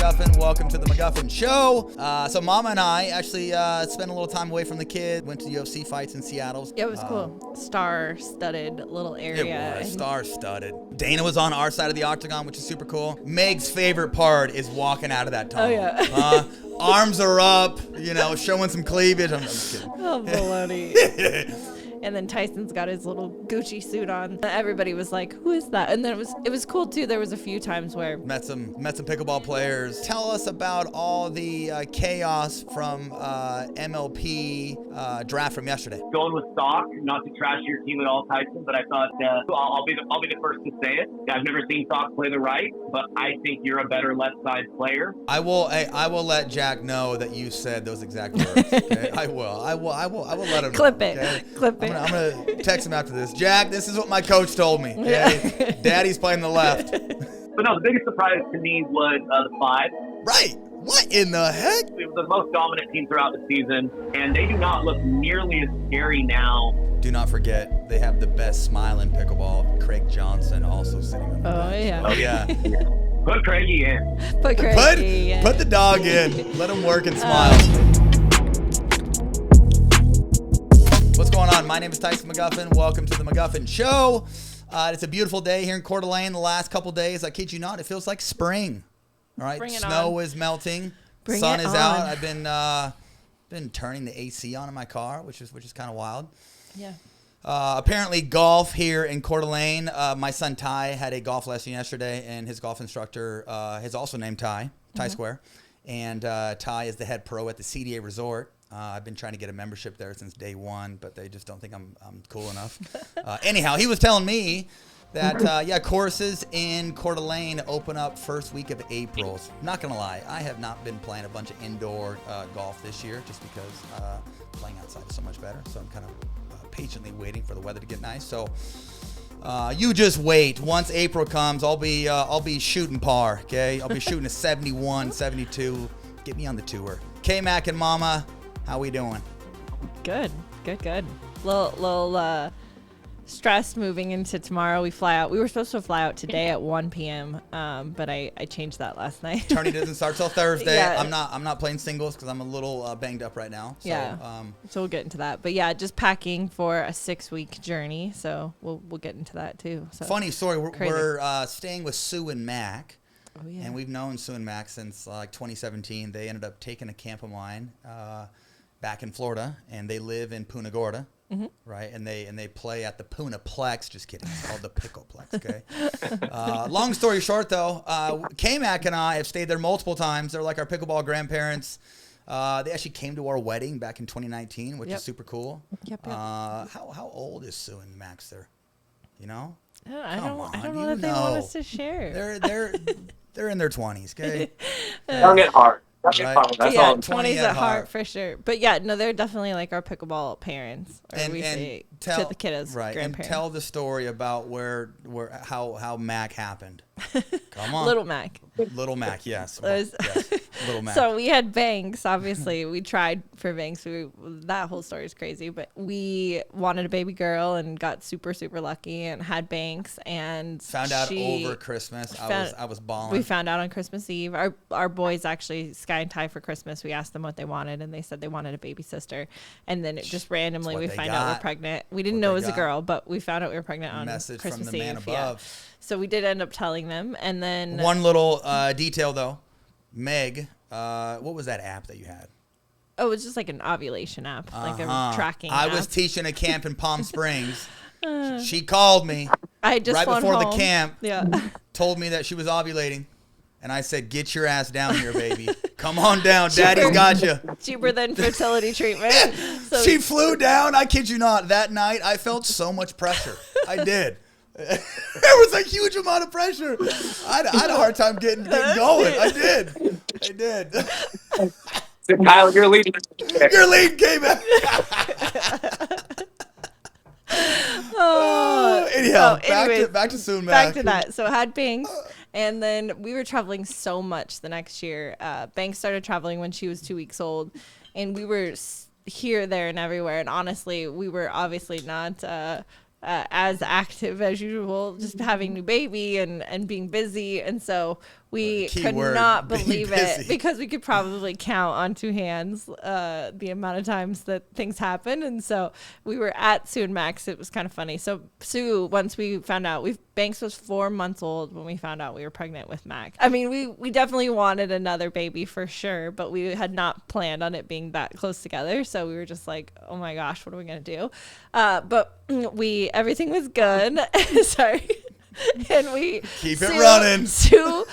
McGuffin. Welcome to the McGuffin Show. So Mama and I actually spent a little time away from the kid. Went to UFC fights in Seattle. Yeah, it was cool. Star-studded little area. It was star-studded. Dana was on our side of the octagon, which is super cool. Meg's favorite part is walking out of that tunnel. Oh, yeah. Arms are up, showing some cleavage. I'm just kidding. Oh, baloney. And then Tyson's got his little Gucci suit on. Everybody was like, "Who is that?" And then it was cool too. There was a few times where met some pickleball players. Tell us about all the chaos from MLP draft from yesterday. Going with stock, not to trash your team at all, Tyson, but I thought I'll be the first to say it. I've never seen stock play the right, but I think you're a better left side player. I will let Jack know that you said those exact words. Okay? I will let him clip know, it. Okay? Clip it. I'm gonna text him after this. Jack, this is what my coach told me. Okay? Daddy's playing the left. But no, the biggest surprise to me was the 5. Right. What in the heck? It was the most dominant team throughout the season, and they do not look nearly as scary now. Do not forget, they have the best smile in pickleball. Craig Johnson also sitting on the bench. Oh, yeah. Put Craigie in. Put Craigie in. Put the dog in. Let him work and smile. What's going on? My name is Tyson McGuffin. Welcome to the McGuffin Show. It's a beautiful day here in Coeur d'Alene. The last couple days, I kid you not, it feels like spring. All right, snow is melting, sun is out. I've been turning the AC on in my car, which is kind of wild. Yeah. Apparently, golf here in Coeur d'Alene. My son Ty had a golf lesson yesterday, and his golf instructor is also named Ty Square, and Ty is the head pro at the CDA Resort. I've been trying to get a membership there since day one, but they just don't think I'm cool enough. Anyhow, he was telling me that, courses in Coeur d'Alene open up first week of April. Not going to lie, I have not been playing a bunch of indoor golf this year just because playing outside is so much better. So I'm kind of patiently waiting for the weather to get nice. So you just wait. Once April comes, I'll be shooting par, okay? I'll be shooting a 71, 72. Get me on the tour. K-mac and Mama, how we doing? Good. Little stressed moving into tomorrow. We fly out. We were supposed to fly out today at 1 p.m. But I changed that last night. Tourney doesn't start till Thursday. Yeah. I'm not playing singles because I'm a little banged up right now. So, yeah. So we'll get into that. But yeah, just packing for a 6-week journey. So we'll get into that too. So funny story. We're staying with Sue and Mac. Oh, yeah. And we've known Sue and Mac since 2017. They ended up taking a camp of mine back in Florida, and they live in Punta Gorda, right? And they play at the Punaplex. Just kidding. It's called the Pickleplex, okay? Long story short, though, K-mac and I have stayed there multiple times. They're like our pickleball grandparents. They actually came to our wedding back in 2019, which is super cool. Yep. How old is Sue and Max there? You know? I don't know that they want us to share. They're in their 20s, okay? Young at heart. Right. That's yeah, all. 20s at heart for sure. But yeah, no, they're definitely like our pickleball parents. Or we say to the kiddos, grandparents. And tell the story about how Mac happened. Come on. Little Mac. Little Mac, yes. Yes. Little Mac. So we had Banks, obviously. We tried for Banks. That whole story is crazy. But we wanted a baby girl and got super, super lucky and had Banks. And found out over Christmas. I was balling. We found out on Christmas Eve. Our boys actually, Sky and Ty, for Christmas, we asked them what they wanted, and they said they wanted a baby sister. And then it just randomly, we find out we're pregnant. We didn't know it was a girl, but we found out we were pregnant on Message Christmas from the Eve. man above. Yeah. So we did end up telling them. And then one little detail, though. Meg, what was that app that you had? Oh, it was just like an ovulation app, like a tracking app. I was teaching a camp in Palm Springs. She called me right before home. the camp, yeah. told me that she was ovulating. And I said, get your ass down here, baby. Come on down. Daddy's got you. Cheaper than fertility treatment. Yeah. So she flew down. I kid you not. That night, I felt so much pressure. I did. There was a huge amount of pressure. I had a hard time getting going. I did. Kyle, you're leading. Your lead came out. Anyhow, back to Sue and Mac. Back to that. So I had Banks, and then we were traveling so much the next year. Banks started traveling when she was 2 weeks old, and we were here, there, and everywhere. And honestly, we were obviously not as active as usual, just having new baby and being busy. And so We could Keyword, not being believe busy. it because we could probably count on two hands the amount of times that things happen. And so we were at Sue and Max. It was kind of funny. So Sue, once we found out, Banks was 4 months old when we found out we were pregnant with Mac. I mean, we definitely wanted another baby for sure, but we had not planned on it being that close together. So we were just like, oh my gosh, what are we going to do? But everything was good. Sorry. And we keep it running. Sue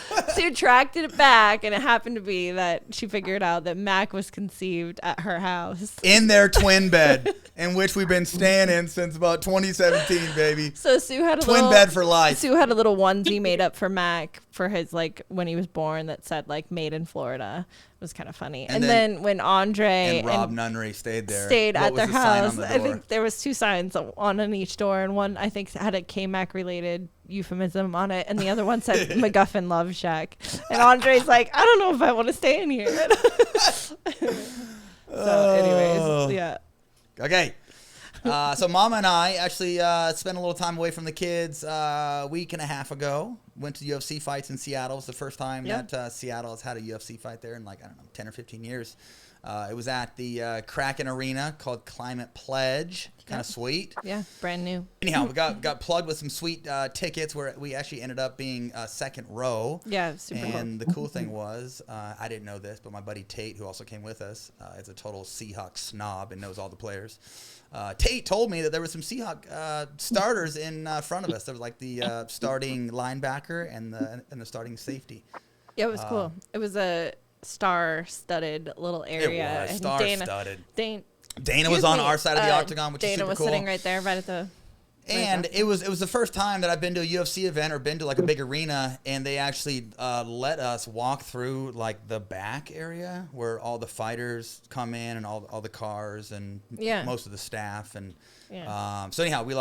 tracked it back, and it happened to be that she figured out that Mac was conceived at her house in their twin bed, in which we've been staying in since about 2017, baby. So Sue had a twin bed for life. Sue had a little onesie made up for Mac for his when he was born that said made in Florida. It was kind of funny. And then when Andre and Rob Nunnery stayed at their house, the I think there was 2 signs, one on each door, and one I think had a K-mac related euphemism on it, and the other one said McGuffin Love Shack. And Andre's like, I don't know if I want to stay in here. So anyways, yeah. Okay. So Mama and I actually spent a little time away from the kids a week and a half ago. Went to UFC fights in Seattle. It's the first time that Seattle has had a UFC fight there in 10 or 15 years. It was at the Kraken arena called Climate Pledge. Kind of sweet. Yeah, brand new. Anyhow, we got plugged with some sweet tickets where we actually ended up being second row. Yeah, super cool. And the cool thing was, I didn't know this, but my buddy Tate, who also came with us, is a total Seahawks snob and knows all the players. Tate told me that there were some Seahawk starters in front of us. There was the starting linebacker and the starting safety. Yeah, it was cool. It was a star-studded little area. It was star-studded. Dana was Excuse on me, our side of the octagon, which is Dana super was cool. sitting right there, right at the. And it was the first time that I've been to a UFC event or been to a big arena, and they actually let us walk through the back area where all the fighters come in and all the cars and most of the staff and so anyhow we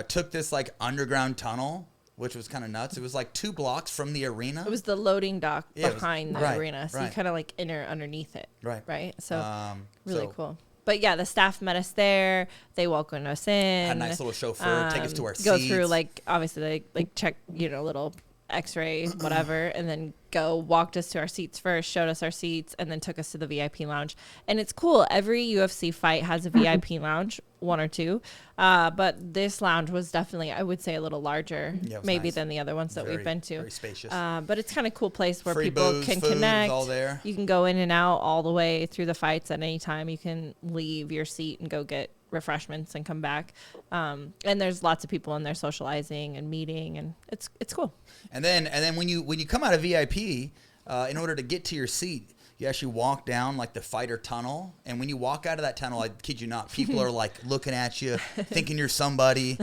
took this underground tunnel, which was kind of nuts. It was 2 blocks from the arena. It was the loading dock behind the arena, so you kind of enter underneath it. Right. So really cool. But yeah, the staff met us there. They welcomed us in. Had a nice little chauffeur take us to our go seats. Through obviously they check little X-ray whatever, and then walked us to our seats first, showed us our seats, and then took us to the VIP lounge. And it's cool. Every UFC fight has a VIP lounge, 1 or 2, but this lounge was definitely, I would say, a little larger maybe than the other ones that we've been to. Very spacious. But it's kind of cool place where free people booze, can food, connect. All there. You can go in and out all the way through the fights at any time. You can leave your seat and go get refreshments and come back. And there's lots of people in there socializing and meeting, and it's cool. And then when you come out of VIP, in order to get to your seat, you actually walk down the fighter tunnel. And when you walk out of that tunnel, I kid you not, people are looking at you, thinking you're somebody.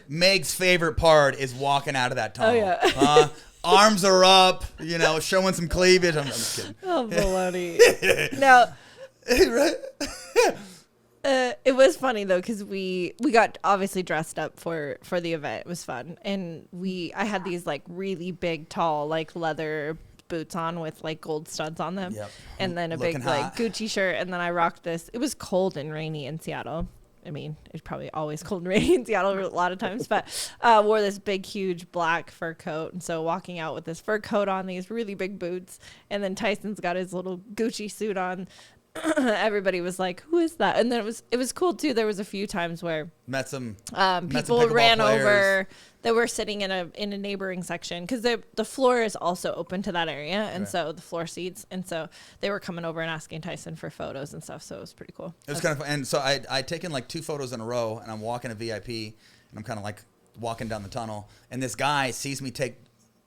Meg's favorite part is walking out of that tunnel. Oh, yeah. Arms are up, showing some cleavage. I'm just kidding. Oh, baloney. No. Right? It was funny though, because we got obviously dressed up for the event. It was fun, and I had these really big, tall leather boots on with gold studs on them, and then a big Gucci shirt, and then I rocked this. It was cold and rainy in Seattle. I mean, it's probably always cold and rainy in Seattle a lot of times, but wore this big, huge black fur coat, and so walking out with this fur coat on, these really big boots, and then Tyson's got his little Gucci suit on. Everybody was like, who is that? And then it was cool too. There was a few times where met some people ran players. Over. They were sitting in a neighboring section because the floor is also open to that area, and so the floor seats, and so they were coming over and asking Tyson for photos and stuff. So it was pretty cool. It was kind of fun. And so I'd taken 2 photos in a row, and I'm walking to VIP, and I'm kind of walking down the tunnel, and this guy sees me take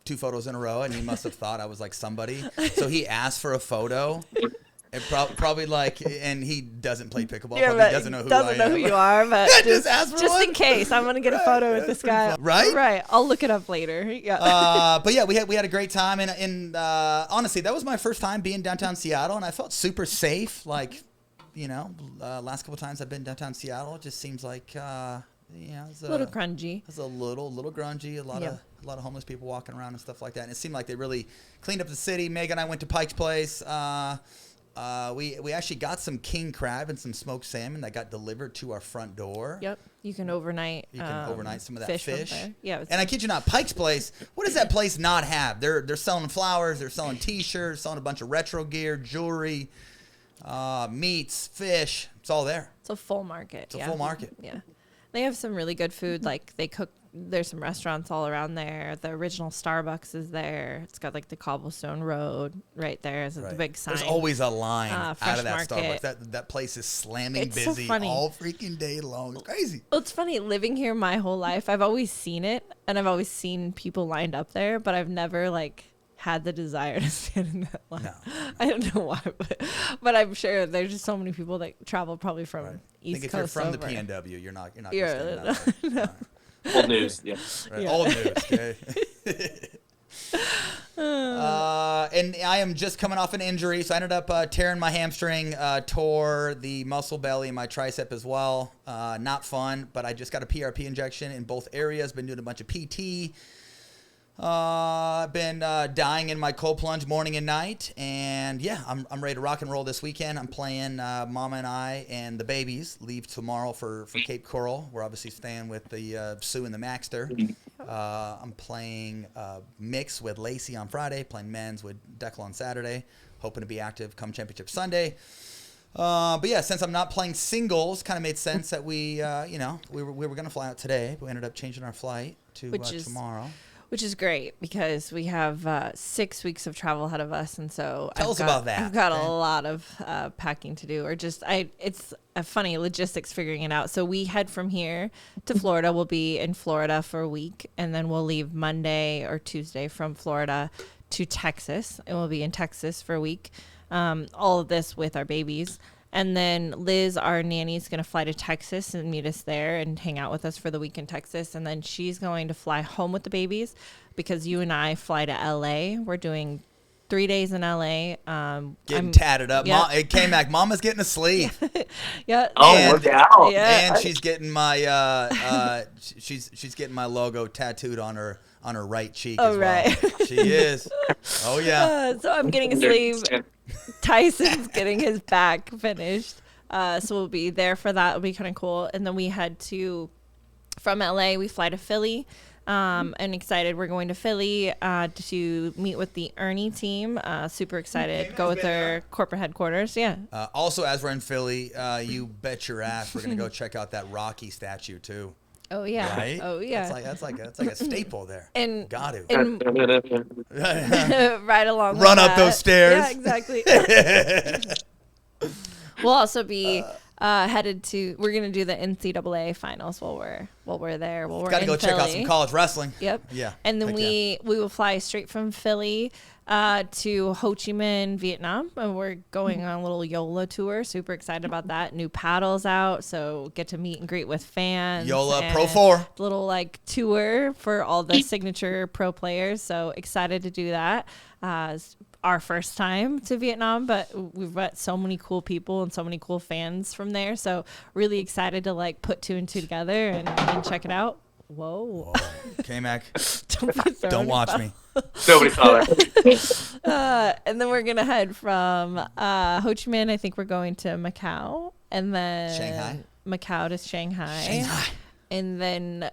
2 photos in a row, and he must have thought I was somebody, so he asked for a photo. And probably and he doesn't play pickleball. Yeah, probably doesn't know who you are, but just ask for just one. in case, I'm gonna get a photo with this guy. Right? Right. I'll look it up later. Yeah. But yeah, we had a great time, and honestly, that was my first time being downtown Seattle, and I felt super safe. Last couple times I've been downtown Seattle, it just seems it's a little grungy. It's a little grungy. A lot of homeless people walking around and stuff like that. And it seemed like they really cleaned up the city. Meg and I went to Pike Place. We actually got some king crab and some smoked salmon that got delivered to our front door. Yep. You can overnight. You can overnight some of that fish. fish. Yeah. And I kid you not, Pike's Place, what does that place not have? They're selling flowers, they're selling T-shirts, selling a bunch of retro gear, jewelry, meats, fish. It's all there. It's a full market. It's a full market. Yeah. They have some really good food. Like they cook. There's some restaurants all around there. The original Starbucks is there. It's got like the cobblestone road right there. Is the big sign. There's always a line out of that market. Starbucks. That place is slamming It's busy so funny. all freaking day long. It's crazy. Well, it's funny living here my whole life. I've always seen it, and I've always seen people lined up there, but I've never like had the desire to stand in that line. No. I don't know why, but I'm sure there's just so many people that travel probably from East I think if Coast you're from over. the PNW, you're not gonna Yeah, stand in that line. no. Old news, yeah. Right. Yeah. Old news, okay? And I am just coming off an injury, so I ended up tearing my hamstring, tore the muscle belly in my tricep as well. Not fun, but I just got a PRP injection in both areas. Been doing a bunch of PT. I've been dying in my cold plunge morning and night, and yeah, I'm ready to rock and roll this weekend. I'm playing Mama and I and the babies leave tomorrow for Cape Coral. We're obviously staying with the Sue and the Maxter. I'm playing mix with Lacey on Friday, playing men's with Declan on Saturday, hoping to be active come championship Sunday. But yeah, since I'm not playing singles, kind of made sense that we were going to fly out today, but we ended up changing our flight to tomorrow. Which is great because we have 6 weeks of travel ahead of us, and so Tell us about that. I've got a lot of packing to do, or just it's a funny logistics figuring it out. So we head from here to Florida. We'll be in Florida for a week, and then we'll leave Monday or Tuesday from Florida to Texas, and we'll be in Texas for a week. All of this with our babies. And then Liz, our nanny, is going to fly to Texas and meet us there and hang out with us for the week in Texas. And then she's going to fly home with the babies because you and I fly to L.A. We're doing 3 days in L.A. Getting tatted up. Yeah. K-mac, Mama's getting a sleeve. Yeah. Oh, work out. Yeah. And she's getting my she's getting my logo tattooed on her right cheek as well. Right. She is. Oh yeah. So I'm getting a sleeve. Tyson's getting his back finished. So we'll be there for that. It'll be kind of cool. And then we head from LA, we fly to Philly. And excited. We're going to Philly to meet with the Ernie team. Super excited. Go with their corporate headquarters. Yeah. Also, as we're in Philly, you bet your ass we're going to go check out that Rocky statue too. Oh yeah. Right? Oh yeah. That's like a staple there. And got to. And right along. Run with up those stairs. Yeah, exactly. We'll also be headed to. We're gonna do the NCAA finals while we're there. While we're got to go in check out Philly. some college wrestling. Yep. Yeah. And then Heck we will fly straight from Philly to Ho Chi Minh, Vietnam, and we're going on a little YOLA tour. Super excited about that. New paddles out, so get to meet and greet with fans. YOLA Pro 4. Little like tour for all the signature pro players. So excited to do that. It's our first time to Vietnam, but we've met so many cool people and so many cool fans from there. So really excited to like put 2 and 2 together and check it out. Whoa. K-mac, Don't watch me. Nobody saw that. And then we're gonna head from Ho Chi Minh. I think we're going to Macau, and then Shanghai. Macau to Shanghai. And then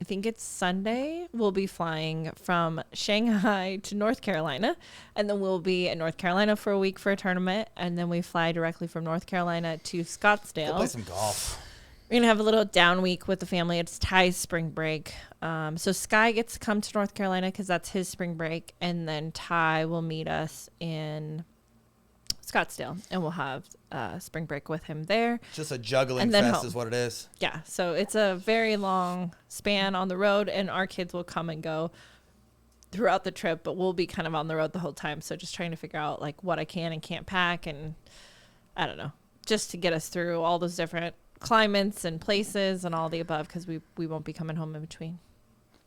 I think it's Sunday. We'll be flying from Shanghai to North Carolina, and then we'll be in North Carolina for a week for a tournament, and then we fly directly from North Carolina to Scottsdale. Go play some golf. We're going to have a little down week with the family. It's Ty's spring break. So Sky gets to come to North Carolina because that's his spring break. And then Ty will meet us in Scottsdale. And we'll have spring break with him there. Just a juggling And then fest home. is what it is. Yeah. So it's a very long span on the road. And our kids will come and go throughout the trip. But we'll be kind of on the road the whole time. So just trying to figure out like what I can and can't pack. And I don't know. Just to get us through all those different climates and places and all the above, because we won't be coming home in between.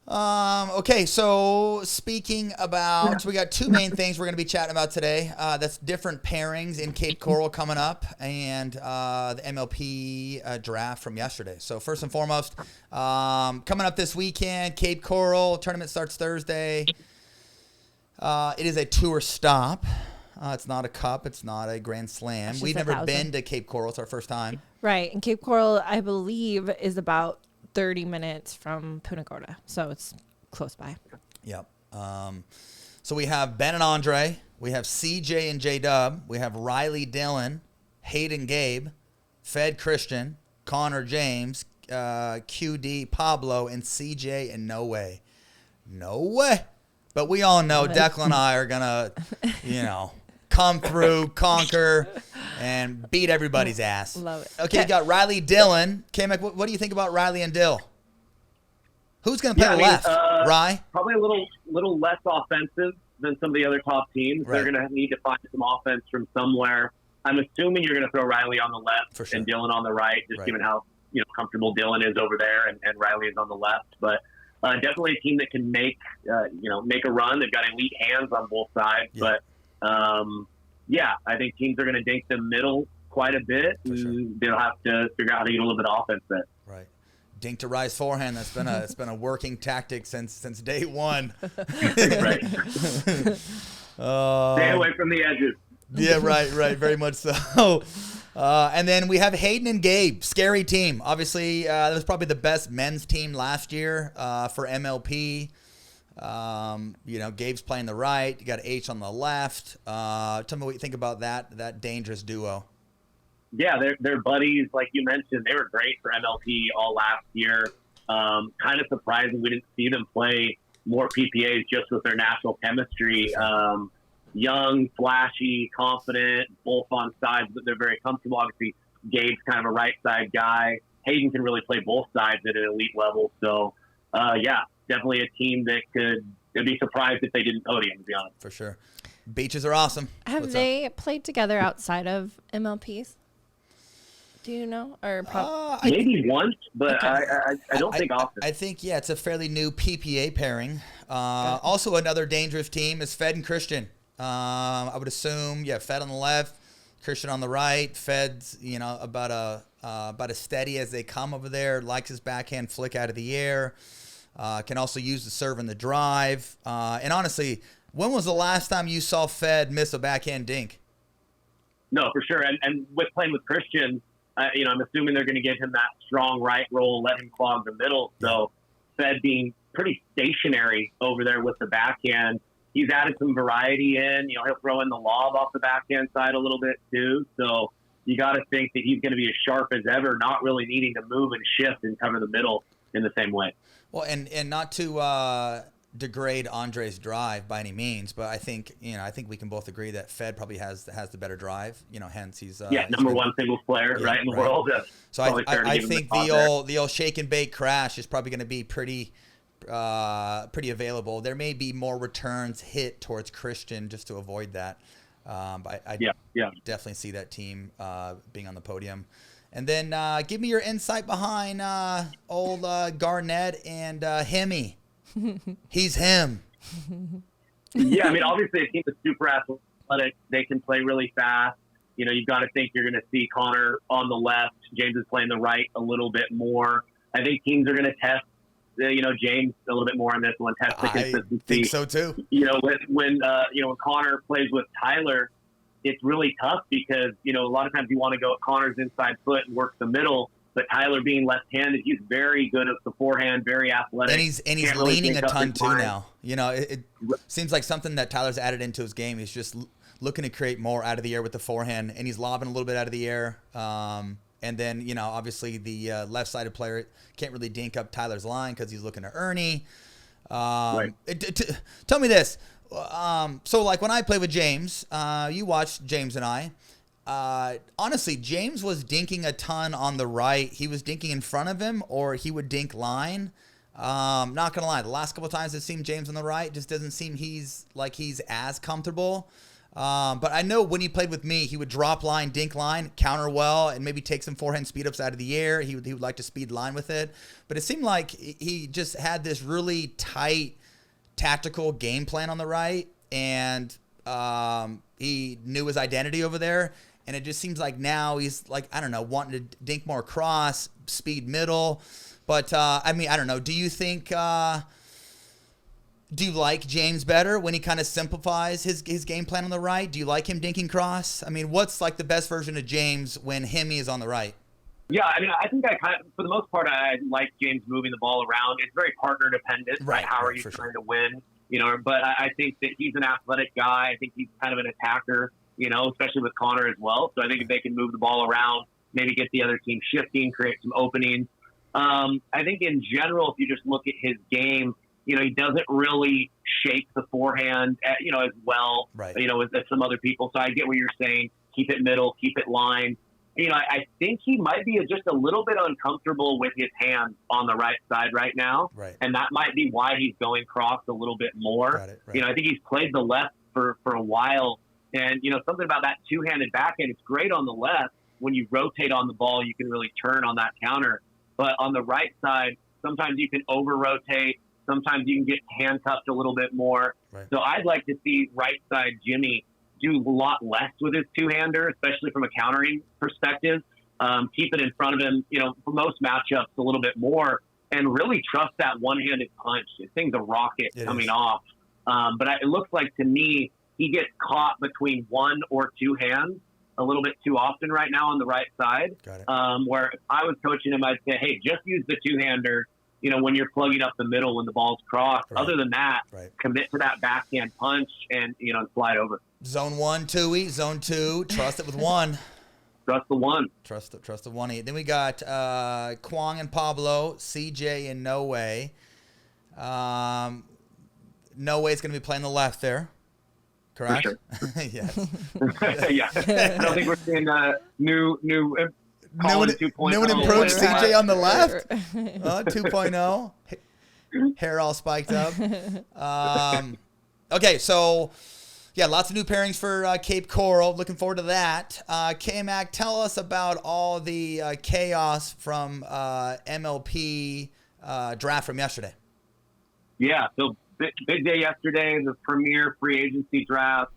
Okay, so speaking about, so we got 2 main things we're going to be chatting about today. That's different pairings in Cape Coral coming up, and the MLP draft from yesterday. So first and foremost, coming up this weekend, Cape Coral tournament starts Thursday. It is a tour stop. It's not a cup. It's not a Grand Slam. It's We've just never 1,000. been to Cape Coral. It's our first time. Right. And Cape Coral, I believe, is about 30 minutes from Punta Gorda. So it's close by. Yep. So we have Ben and Andre. We have CJ and J-Dub. We have Riley Dylan, Hayden Gabe, Fed Christian, Connor James, QD Pablo, and CJ, and no way. No way. But we all know Declan and I are going to, come through, conquer, and beat everybody's ass. Love it. Okay, you got Riley Dylan. K-mac, what do you think about Riley and Dill? Who's going to play left? Rye? Probably a little less offensive than some of the other top teams. Right. They're going to need to find some offense from somewhere. I'm assuming you're going to throw Riley on the left For sure. and Dylan on the right, just given how comfortable Dylan is over there and Riley is on the left. But definitely a team that can make a run. They've got elite hands on both sides. Yeah. But I think teams are going to dink the middle quite a bit. For sure. They'll have to figure out how to get a little bit of offense there. Right. Dink to rise forehand. That's been it's been a working tactic since day one. Right. Stay away from the edges. Yeah, right. Very much so. And then we have Hayden and Gabe. Scary team. Obviously, that was probably the best men's team last year for MLP. Gabe's playing the right. You got H on the left. Tell me what you think about that dangerous duo. Yeah, they're buddies. Like you mentioned, they were great for MLP all last year. Kind of surprising we didn't see them play more PPAs just with their natural chemistry. Young, flashy, confident, both on sides, but they're very comfortable. Obviously, Gabe's kind of a right side guy. Hayden can really play both sides at an elite level. So, definitely a team that I'd be surprised if they didn't podium, to be honest. For sure. Beaches are awesome. Have they played together outside of MLPs? Do you know? Or maybe once, but okay. I don't think often. I think, it's a fairly new PPA pairing. Also, another dangerous team is Fed and Christian. I would assume, Fed on the left, Christian on the right. Fed's, about as steady as they come over there. Likes his backhand flick out of the air. Can also use the serve and the drive. And honestly, when was the last time you saw Fed miss a backhand dink? No, for sure. And with playing with Christian, I'm assuming they're going to give him that strong right roll, let him clog the middle. So Fed being pretty stationary over there with the backhand. He's added some variety in. He'll throw in the lob off the backhand side a little bit too. So you got to think that he's going to be as sharp as ever, not really needing to move and shift and cover the middle in the same way. Well, and not to degrade Andre's drive by any means, but I think we can both agree that Fed probably has the better drive. Hence he's number one singles player in the world. So I think the old shake and bake crash is probably going to be pretty available. There may be more returns hit towards Christian just to avoid that. But I definitely see that team being on the podium. And then give me your insight behind old Garnett and Hemi. He's him. Yeah, I mean, obviously a team that's super athletic. They can play really fast. You've got to think you're going to see Connor on the left. James is playing the right a little bit more. I think teams are going to test James a little bit more on this one, test the consistency. I think so too. When Connor plays with Tyler, it's really tough because, a lot of times you want to go at Connor's inside foot and work the middle, but Tyler being left-handed, he's very good at the forehand, very athletic. And he's leaning a ton too now. It seems like something that Tyler's added into his game. He's just looking to create more out of the air with the forehand, and he's lobbing a little bit out of the air. And then, obviously the left-sided player can't really dink up Tyler's line because he's looking to Ernie. Right. Tell me this. So, like, when I play with James, you watched James and I. Honestly, James was dinking a ton on the right. He was dinking in front of him, or he would dink line. Not going to lie. The last couple of times I've seen James on the right, just doesn't seem he's as comfortable. But I know when he played with me, he would drop line, dink line, counter well, and maybe take some forehand speed ups out of the air. He would like to speed line with it. But it seemed like he just had this really tight tactical game plan on the right, and he knew his identity over there. And it just seems like now he's wanting to dink more cross, speed middle. But I don't know. Do you think Do you like James better when he kind of simplifies his game plan on the right? Do you like him dinking cross? I mean, what's like the best version of James when Hemi is on the right? Yeah, I mean, I think for the most part, I like James moving the ball around. It's very partner dependent. Right. How are you trying to win? But I think that he's an athletic guy. I think he's kind of an attacker, especially with Connor as well. So I think if they can move the ball around, maybe get the other team shifting, create some openings. I think in general, if you just look at his game, he doesn't really shake the forehand, as well, as some other people. So I get what you're saying. Keep it middle, keep it line. I think he might be just a little bit uncomfortable with his hands on the right side right now. Right. And that might be why he's going cross a little bit more. Right. I think he's played the left for a while. And, something about that two-handed backhand, it's great on the left. When you rotate on the ball, you can really turn on that counter. But on the right side, sometimes you can over-rotate. Sometimes you can get handcuffed a little bit more. Right. So I'd like to see right side Jimmy do a lot less with his two-hander, especially from a countering perspective. Keep it in front of him, for most matchups a little bit more, and really trust that one-handed punch. This thing's a rocket coming off. But it looks like to me he gets caught between one or two hands a little bit too often right now on the right side. Got it. Where if I was coaching him, I'd say, hey, just use the two-hander, when you're plugging up the middle when the ball's crossed. Right. Other than that, commit to that backhand punch and, slide over. Zone 1, Tui. Zone 2, trust it with one. Trust the one. Trust the one. Then we got Kwong and Pablo, CJ and No Way. No Way's going to be playing the left there. Correct? For sure. Yes. Yeah. I don't think we're seeing new New and 2.0. improved CJ on the left. 2.0. Hair all spiked up. Okay, so yeah, lots of new pairings for Cape Coral. Looking forward to that. K-Mac, tell us about all the chaos from MLP draft from yesterday. Yeah, so big day yesterday, the premier free agency draft.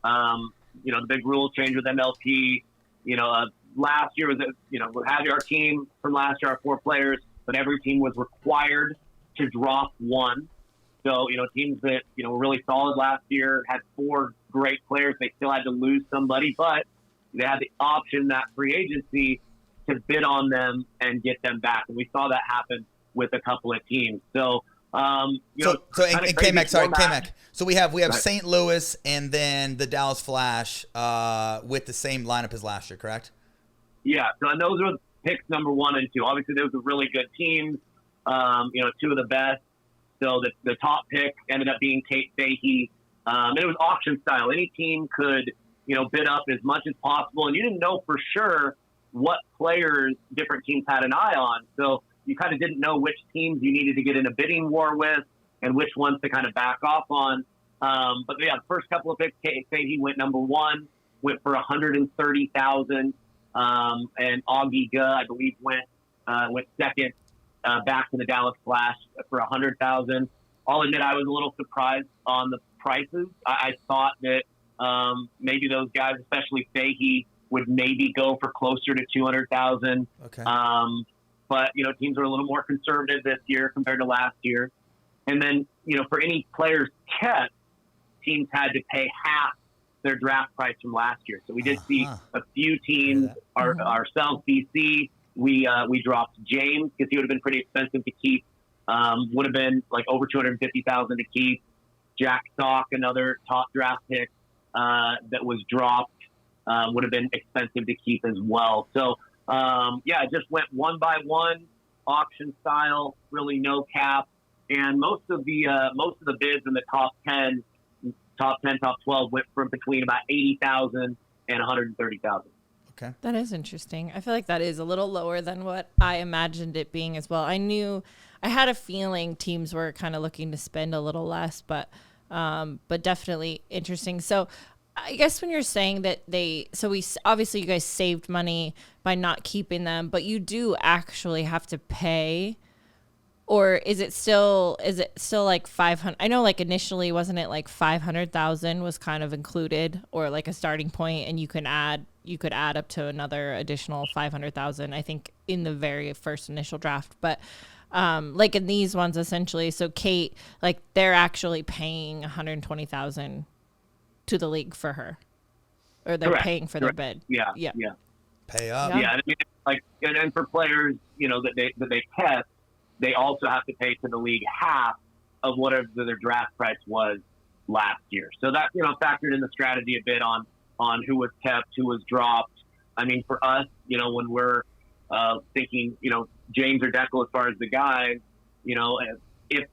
The big rule change with MLP. Last year was, we had our team from last year, our 4 players, but every team was required to drop one. So, teams that, were really solid last year had 4 great players. They still had to lose somebody, but they had the option, that free agency, to bid on them and get them back. And we saw that happen with a couple of teams. So, K-Mac, K-Mac. So we have St. Louis and then the Dallas Flash with the same lineup as last year, correct? Yeah, so and those were picks number 1 and 2. Obviously, those were really good teams, 2 of the best. So the top pick ended up being Kate Fahey. And it was auction style. Any team could, bid up as much as possible. And you didn't know for sure what players different teams had an eye on. So you kind of didn't know which teams you needed to get in a bidding war with and which ones to kind of back off on. But yeah, the first couple of picks, Kate Fahey went number 1, went for $130,000. And Augie Guh, I believe, went second. Back to the Dallas Flash for $100,000. I'll admit I was a little surprised on the prices. I thought that maybe those guys, especially Fahey, would maybe go for closer to $200,000. Okay. But teams are a little more conservative this year compared to last year. And then for any players kept, teams had to pay half their draft price from last year. So we did see a few teams, ourselves, BC. We dropped James because he would have been pretty expensive to keep. Would have been like over $250,000 to keep. Jack Stock, another top draft pick that was dropped, would have been expensive to keep as well. So it just went one by one, auction style, really no cap, and most of the bids in the top 10, top 12 went from between about $80,000 and $130,000. Okay. That is interesting. I feel like that is a little lower than what I imagined it being as well. I had a feeling teams were kind of looking to spend a little less, but definitely interesting. So I guess when you're saying that obviously you guys saved money by not keeping them, but you do actually have to pay, or is it still like 500? I know like initially wasn't it like 500,000 was kind of included, or like a starting point, and you could add up to another additional 500,000, I think, in the very first initial draft. But like in these ones essentially. So Kate, like they're actually paying $120,000 to the league for her, or they're Correct. paying for their bid. Yeah. Pay up. Yeah, and I mean, like, and for players, that they test, they also have to pay to the league half of whatever their draft price was last year. So that factored in the strategy a bit on who was kept, who was dropped. I mean, for us, when we're thinking, James or Deckel as far as the guys, if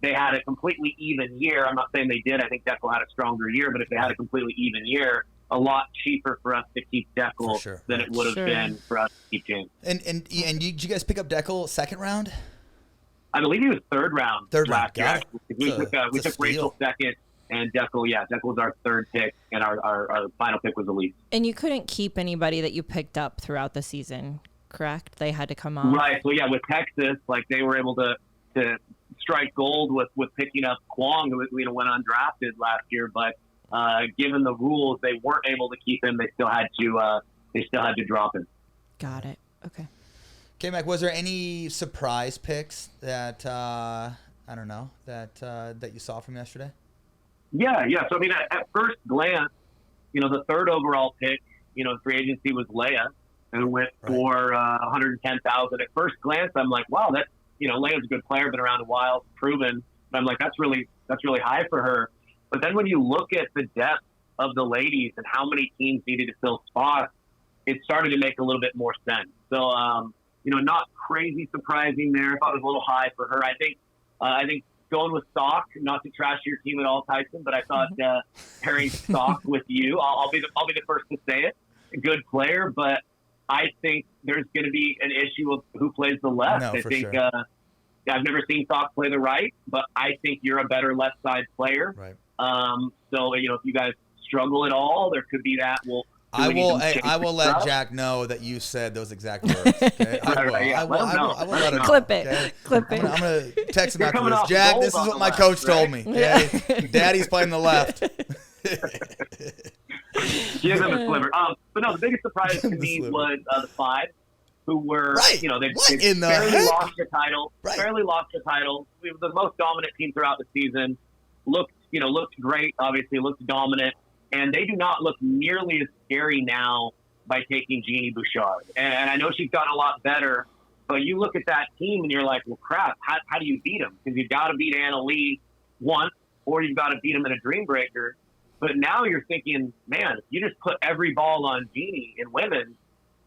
they had a completely even year, I'm not saying they did. I think Deckel had a stronger year, but if they had a completely even year, a lot cheaper for us to keep Deckel than it would have been for us to keep James. And did you guys pick up Deckel second round? I believe he was third round. Last year. We took Rachel second, and Deckel was our third pick, and our final pick was Elise. And you couldn't keep anybody that you picked up throughout the season, correct? They had to come off. Right. So with Texas, like they were able to strike gold with picking up Kwong, who went undrafted last year, but given the rules, they weren't able to keep him. They still had to drop him. Got it. Okay. K-mac, was there any surprise picks that that you saw from yesterday? Yeah. So I mean, at first glance, the third overall pick, free agency was Lea, and went for $110,000. At first glance, I'm like, wow, that's Lea's a good player, been around a while, proven. But I'm like, that's really high for her. But then when you look at the depth of the ladies and how many teams needed to fill spots, it started to make a little bit more sense. So, not crazy surprising there. I thought it was a little high for her. I think going with Stock, not to trash your team at all, Tyson, but I thought pairing Stock with you, I'll be the first to say it. A good player, but I think there's going to be an issue of who plays the left. No, I think sure. I've never seen Stock play the right, but I think you're a better left side player. Right. So if you guys struggle at all, there could be that. I will let Jack know that you said those exact words. Okay? I will let him know. Clip it. Okay? Clip it. I'm gonna text him You're after coming this. off Jack, gold this is on what the my left, coach told right? me. Okay? Daddy's playing the left. Give him a sliver. But no, the biggest surprise to me was the five, who were they barely lost the title. Right. Barely lost the title. We were the most dominant team throughout the season. Looked great. Obviously, looked dominant, and they do not look nearly as scary now by taking Jeannie Bouchard. And I know she's gotten a lot better, but you look at that team and you're like, well, crap, how do you beat them? Because you've got to beat Anna Lee once, or you've got to beat them in a dream breaker. But now you're thinking, man, if you just put every ball on Jeannie in women,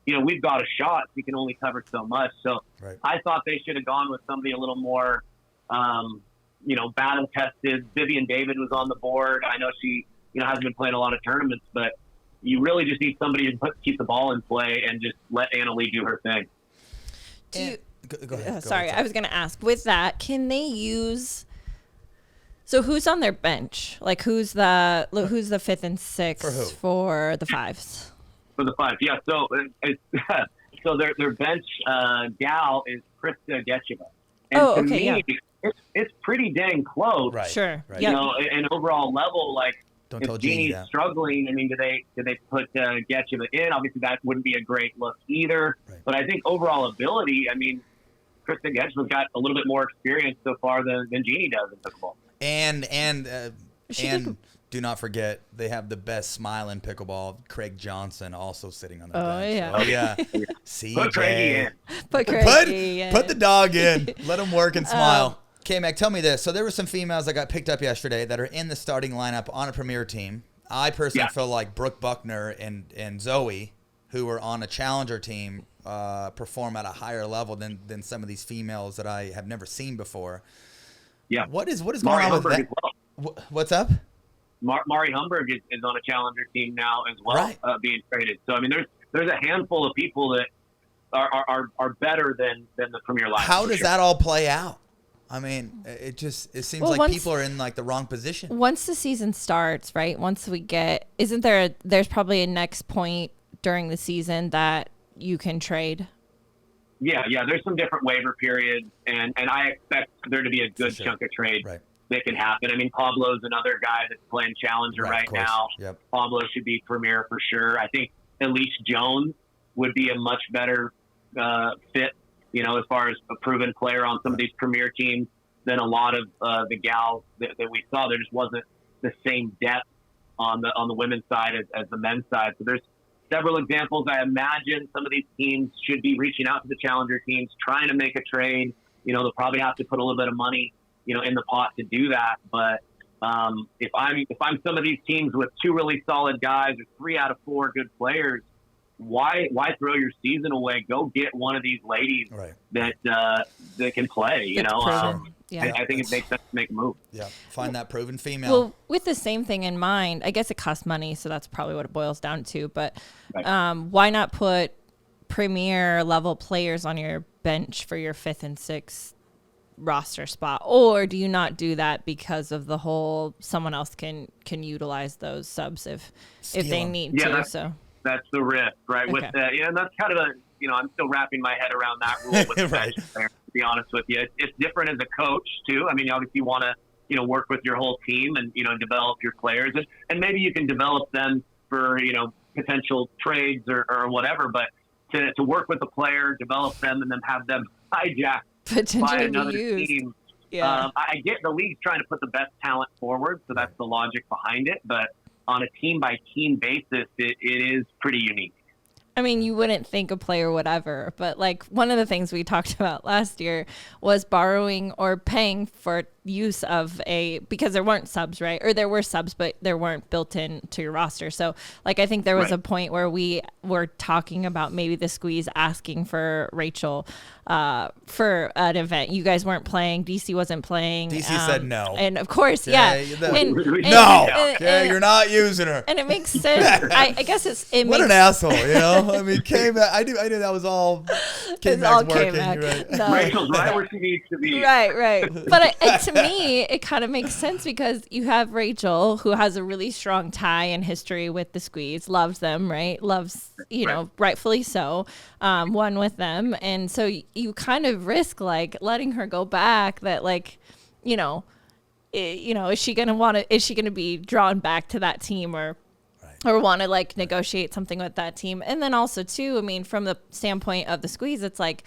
we've got a shot. We can only cover so much. So I thought they should have gone with somebody a little more, battle tested. Vivian David was on the board. I know she, hasn't been playing a lot of tournaments, but you really just need somebody to keep the ball in play and just let Anna Lee do her thing. Go ahead. Sorry, I was going to ask, with that, can they use... So who's on their bench? Like who's the fifth and sixth for the fives? For the fives, yeah. So so their bench gal is Krista Getcheva. And to me, it's pretty dang close. Right. Sure. Right. Yep. An overall level, like Don't if tell Jeannie Jeannie's that. struggling, I mean, do they put Getcheva in? Obviously, that wouldn't be a great look either. Right. But I think overall ability, I mean, Krista Getcheva's got a little bit more experience so far than Jeannie does in pickleball. And do not forget, they have the best smile in pickleball. Craig Johnson also sitting on the bench. Yeah. Oh yeah. CJ. Put Craigie in. Put the dog in. Let him work and smile. K-mac, tell me this. So there were some females that got picked up yesterday that are in the starting lineup on a premier team. I personally feel like Brooke Buckner and Zoe, who are on a challenger team, perform at a higher level than some of these females that I have never seen before. Yeah. What is going on with that? What's up? Mari Humberg is on a challenger team now as well, being traded. So I mean, there's a handful of people that are better than the premier lineup. How does that all play out? I mean, it seems like people are in like the wrong position. Once the season starts, right? Once we get, there's probably a next point during the season that you can trade. Yeah. There's some different waiver periods, and I expect there to be a good chunk of trade that can happen. I mean, Pablo's another guy that's playing challenger right now. Yep. Pablo should be premier for sure. I think Elise Jones would be a much better fit as far as a proven player on some of these premier teams than a lot of the gals that we saw. There just wasn't the same depth on the women's side as the men's side. So there's several examples. I imagine some of these teams should be reaching out to the challenger teams, trying to make a trade. They'll probably have to put a little bit of money, in the pot to do that. But if I'm some of these teams with 2 really solid guys or 3 out of 4 good players, why throw your season away? Go get one of these ladies that can play. I think it makes sense to make a move. Yeah, find that proven female. Well, with the same thing in mind, I guess it costs money, so that's probably what it boils down to. But why not put premier level players on your bench for your 5th and 6th roster spot? Or do you not do that because of the whole someone else can utilize those subs if they need to? That's the risk, right? Okay. With that, and that's kind of I'm still wrapping my head around that rule with the bench player, to be honest with you. It's different as a coach too. I mean, obviously you want to, work with your whole team and, develop your players and maybe you can develop them for, potential trades or whatever, but to work with a player, develop them and then have them hijacked by another team. Yeah. I get the league's trying to put the best talent forward. So that's the logic behind it. But on a team-by-team basis, it is pretty unique. I mean, you wouldn't think a player would ever, but like one of the things we talked about last year was borrowing or paying for use of because there weren't subs, right? Or there were subs, but there weren't built in to your roster. So like, I think there was a point where we were talking about maybe the Squeeze asking for Rachel for an event. You guys weren't playing. DC wasn't playing. DC said no. And of course, you're not using her. And it makes sense. I guess what an asshole, I mean, K-mac, I knew that was all K-mac's working. Right. No. Rachel's right where she needs to be. Right. But to me, it kind of makes sense because you have Rachel, who has a really strong tie and history with the Squeeze, loves them, right? Loves, rightfully so, won with them. And so you kind of risk like letting her go back that like, is she going to be drawn back to that team or want to like negotiate something with that team? And then also too, I mean, from the standpoint of the Squeeze, it's like,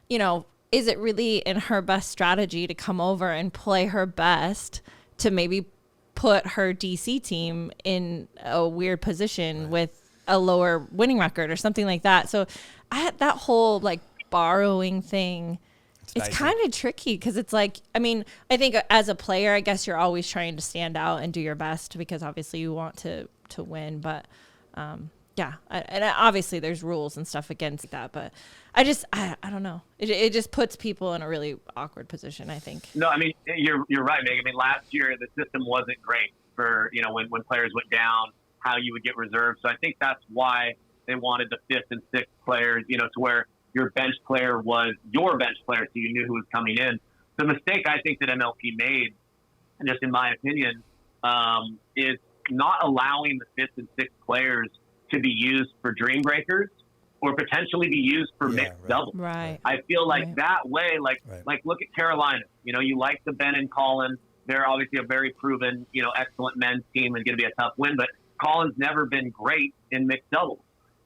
is it really in her best strategy to come over and play her best to maybe put her DC team in a weird position with a lower winning record or something like that? So I had that whole like borrowing thing. It's kind of tricky because it's like, I mean, I think as a player, I guess you're always trying to stand out and do your best because obviously you want to win. But and obviously there's rules and stuff against that. But I don't know. It just puts people in a really awkward position, I think. No, I mean, you're right, Meg. I mean, last year the system wasn't great for, when players went down, how you would get reserved. So I think that's why they wanted the 5th and 6th players, to where your bench player was your bench player, so you knew who was coming in. The mistake I think that MLP made, and just in my opinion, is not allowing the 5th and 6th players to be used for dream breakers or potentially be used for mixed doubles. Right. I feel like that way, like look at Carolina. You like the Ben and Colin. They're obviously a very proven, excellent men's team and going to be a tough win, but Colin's never been great in mixed doubles.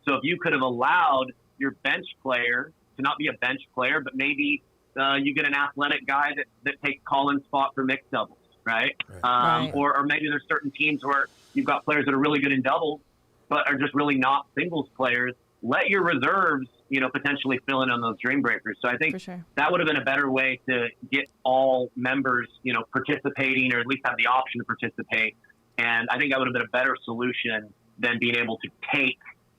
So if you could have allowed your bench player to not be a bench player, but maybe you get an athletic guy that takes Colin's spot for mixed doubles, right? Or maybe there's certain teams where you've got players that are really good in doubles, but are just really not singles players. Let your reserves, potentially fill in on those dream breakers. So I think that would have been a better way to get all members, participating, or at least have the option to participate. And I think that would have been a better solution than being able to take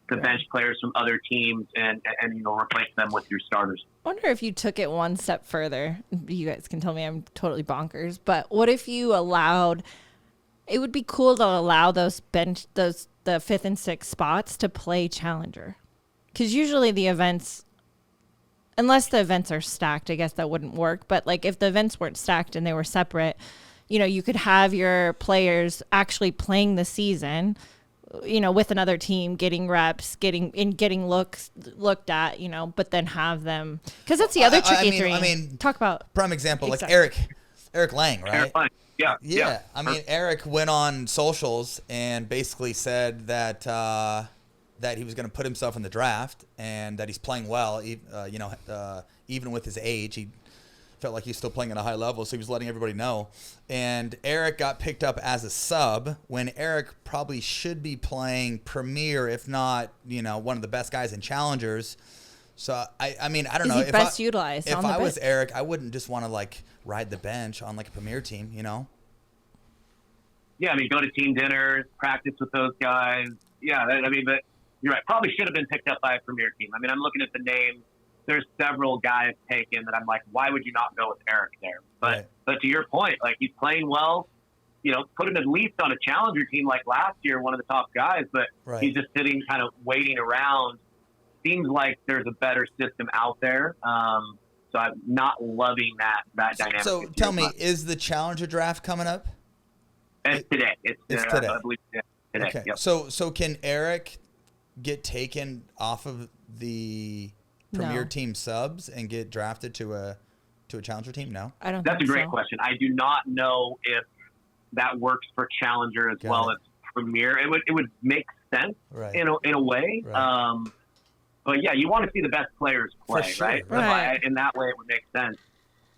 the bench players from other teams and replace them with your starters. I wonder if you took it one step further. You guys can tell me I'm totally bonkers, but what if you allowed? It would be cool to allow the 5th and 6th spots to play challenger, because usually the events, unless the events are stacked, I guess that wouldn't work. But like if the events weren't stacked and they were separate, you could have your players actually playing the season, with another team, getting reps, getting looked at, but then have them, because that's the other tricky thing. I mean, talk about prime example, like Eric Lang, right? Eric Lang. Yeah. I mean, Eric went on socials and basically said that that he was going to put himself in the draft and that he's playing well. even with his age, he felt like he's still playing at a high level, so he was letting everybody know. And Eric got picked up as a sub when Eric probably should be playing Premier, if not, one of the best guys in Challengers. So, I mean, I don't know. Is he best utilized? If I was Eric, I wouldn't just want to, like, ride the bench on, like, a Premier team, Yeah, I mean, go to team dinners, practice with those guys. Yeah, but you're right. Probably should have been picked up by a Premier team. I mean, I'm looking at the names. There's several guys taken that I'm like, why would you not go with Eric there? But to your point, like, he's playing well. Put him at least on a challenger team like last year, one of the top guys. But he's just sitting, kind of waiting around. Seems like there's a better system out there. So I'm not loving that dynamic. So tell me, is the challenger draft coming up? It's today. It's today. I believe today. Okay. Yep. So can Eric get taken off of the Premier team subs and get drafted to a challenger team? No, I don't. That's a great question. I do not know if that works for challenger as well as Premier. It would make sense in a way. Right. But yeah, you want to see the best players play, sure. right? Right. In that way, it would make sense.